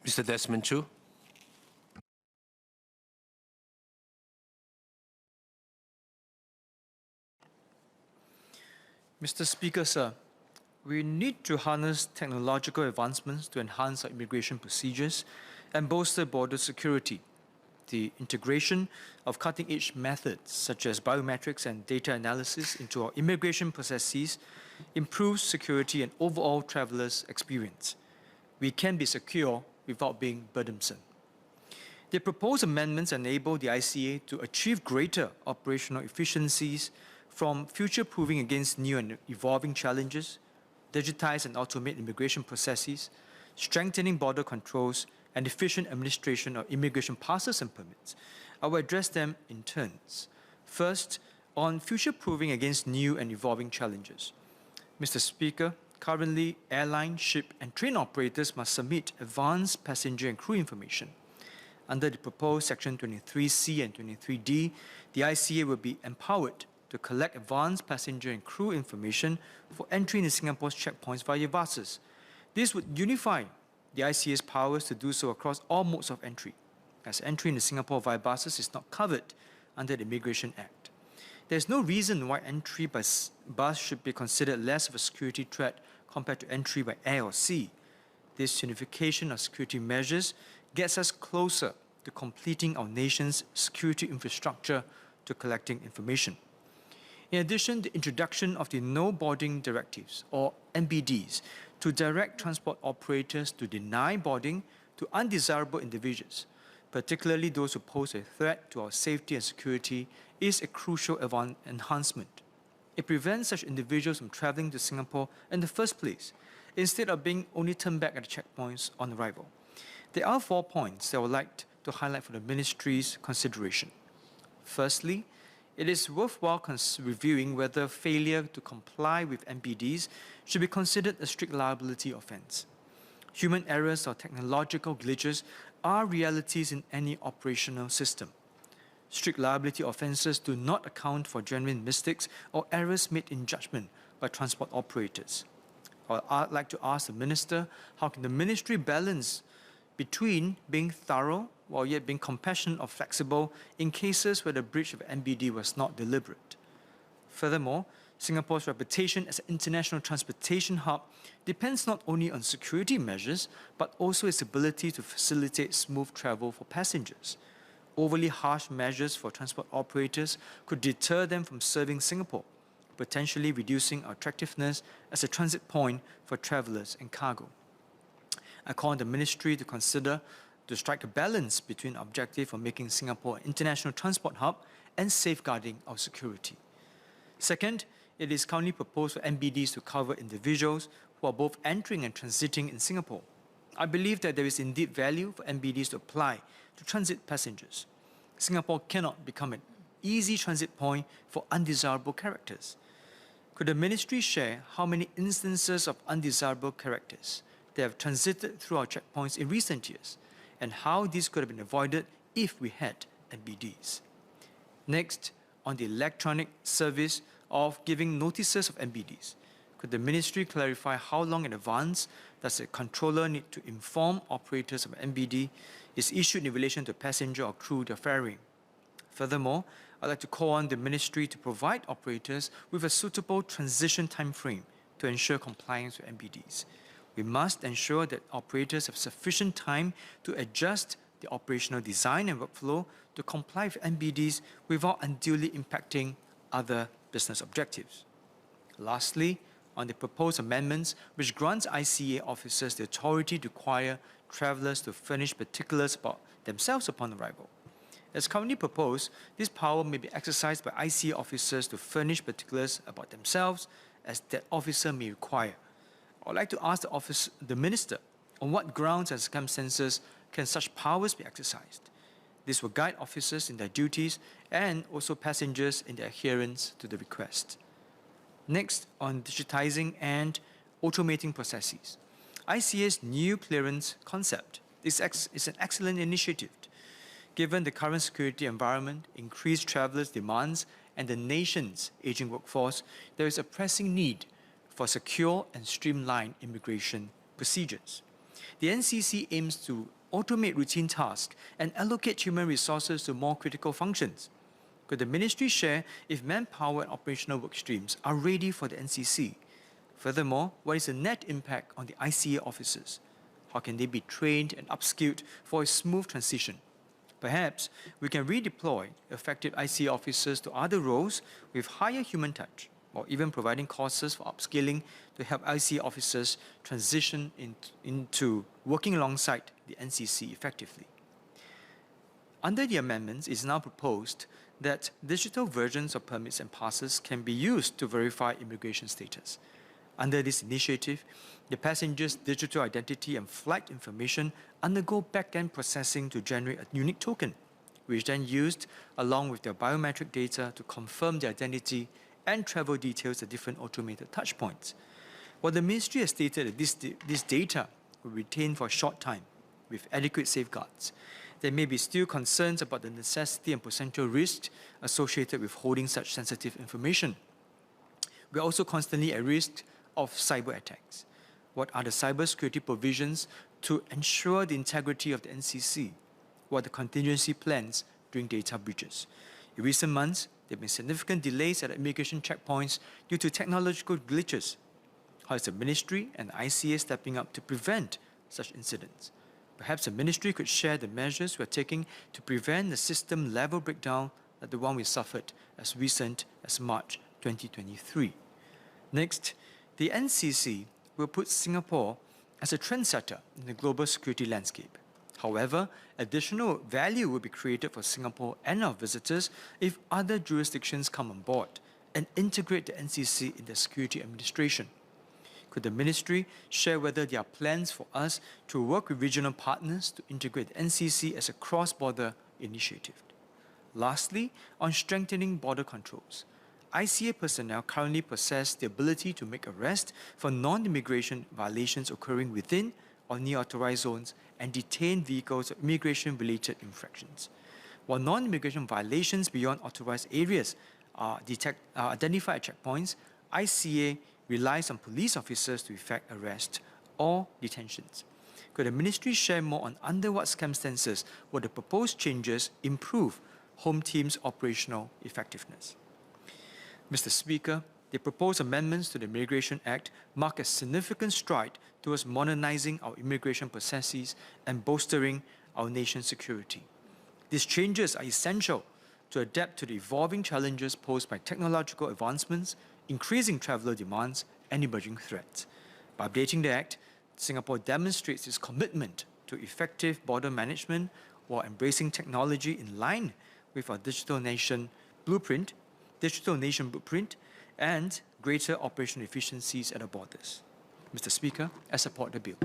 Mr. Desmond Choo. Mr. Speaker, sir, we need to harness technological advancements to enhance our immigration procedures and bolster border security. The integration of cutting-edge methods such as biometrics and data analysis into our immigration processes improves security and overall travelers' experience. We can be secure without being burdensome. The proposed amendments enable the ICA to achieve greater operational efficiencies from future-proofing against new and evolving challenges, digitize and automate immigration processes, strengthening border controls, and efficient administration of immigration passes and permits. I will address them in turns. First, on future-proofing against new and evolving challenges. Mr. Speaker, currently airline, ship, and train operators must submit advanced passenger and crew information. Under the proposed Section 23C and 23D, the ICA will be empowered to collect advanced passenger and crew information for entry into Singapore's checkpoints via buses. This would unify the ICA's powers to do so across all modes of entry, as entry into Singapore via buses is not covered under the Immigration Act. There is no reason why entry by bus should be considered less of a security threat compared to entry by air or sea. This unification of security measures gets us closer to completing our nation's security infrastructure to collecting information. In addition, the introduction of the No Boarding Directives, or NBDs, to direct transport operators to deny boarding to undesirable individuals, particularly those who pose a threat to our safety and security, is a crucial enhancement. It prevents such individuals from travelling to Singapore in the first place, instead of being only turned back at the checkpoints on arrival. There are 4 points that I would like to highlight for the Ministry's consideration. Firstly, it is worthwhile reviewing whether failure to comply with NBDs should be considered a strict liability offence. Human errors or technological glitches are realities in any operational system. Strict liability offences do not account for genuine mistakes or errors made in judgment by transport operators. I'd like to ask the Minister, how can the Ministry balance between being thorough while yet being compassionate or flexible in cases where the breach of NBD was not deliberate? Furthermore, Singapore's reputation as an international transportation hub depends not only on security measures, but also its ability to facilitate smooth travel for passengers. Overly harsh measures for transport operators could deter them from serving Singapore, potentially reducing our attractiveness as a transit point for travellers and cargo. I call on the Ministry to consider to strike a balance between the objective of making Singapore an international transport hub and safeguarding our security. Second, it is currently proposed for NBDs to cover individuals who are both entering and transiting in Singapore. I believe that there is indeed value for NBDs to apply to transit passengers. Singapore cannot become an easy transit point for undesirable characters. Could the Ministry share how many instances of undesirable characters that have transited through our checkpoints in recent years, and how this could have been avoided if we had NBDs? Next, on the electronic service of giving notices of NBDs, could the Ministry clarify how long in advance does a controller need to inform operators of NBD is issued in relation to passenger or crew they're ferrying? Furthermore, I'd like to call on the Ministry to provide operators with a suitable transition time frame to ensure compliance with NBDs. We must ensure that operators have sufficient time to adjust the operational design and workflow to comply with NBDs without unduly impacting other business objectives. Lastly, on the proposed amendments which grants ICA officers the authority to require travellers to furnish particulars about themselves upon arrival. As currently proposed, this power may be exercised by ICA officers to furnish particulars about themselves as that officer may require. I would like to ask the Minister, on what grounds and circumstances can such powers be exercised? This will guide officers in their duties and also passengers in their adherence to the request. Next, on digitizing and automating processes. ICA's new clearance concept is an excellent initiative. Given the current security environment, increased travellers' demands, and the nation's aging workforce, there is a pressing need for secure and streamlined immigration procedures. The NCC aims to automate routine tasks and allocate human resources to more critical functions. Could the ministry share if manpower and operational work streams are ready for the NCC? Furthermore, what is the net impact on the ICA officers? How can they be trained and upskilled for a smooth transition? Perhaps we can redeploy affected ICA officers to other roles with higher human touch, or even providing courses for upskilling to help ICA officers transition into working alongside the NCC effectively. Under the amendments, it is now proposed that digital versions of permits and passes can be used to verify immigration status. Under this initiative, the passenger's digital identity and flight information undergo back-end processing to generate a unique token, which is then used along with their biometric data to confirm their identity and travel details at different automated touchpoints. While the ministry has stated that this data will retain for a short time with adequate safeguards, there may be still concerns about the necessity and potential risks associated with holding such sensitive information. We are also constantly at risk of cyber attacks. What are the cybersecurity provisions to ensure the integrity of the NCC? What are the contingency plans during data breaches? In recent months, there have been significant delays at immigration checkpoints due to technological glitches. How is the ministry and ICA stepping up to prevent such incidents? Perhaps the ministry could share the measures we are taking to prevent the system-level breakdown like the one we suffered as recent as March 2023. Next, the NCC will put Singapore as a trendsetter in the global security landscape. However, additional value will be created for Singapore and our visitors if other jurisdictions come on board and integrate the NCC in their security administration. Could the ministry share whether there are plans for us to work with regional partners to integrate the NCC as a cross-border initiative? Lastly, on strengthening border controls, ICA personnel currently possess the ability to make arrests for non-immigration violations occurring within or near authorized zones and detain vehicles of immigration-related infractions. While non-immigration violations beyond authorized areas are identified at checkpoints, ICA relies on police officers to effect arrests or detentions. Could the ministry share more on under what circumstances will the proposed changes improve Home Team's operational effectiveness? Mr. Speaker, the proposed amendments to the Immigration Act mark a significant stride towards modernizing our immigration processes and bolstering our nation's security. These changes are essential to adapt to the evolving challenges posed by technological advancements, increasing traveller demands, and emerging threats. By updating the Act, Singapore demonstrates its commitment to effective border management while embracing technology in line with our digital nation blueprint, and greater operational efficiencies at our borders. Mr. Speaker, I support the bill.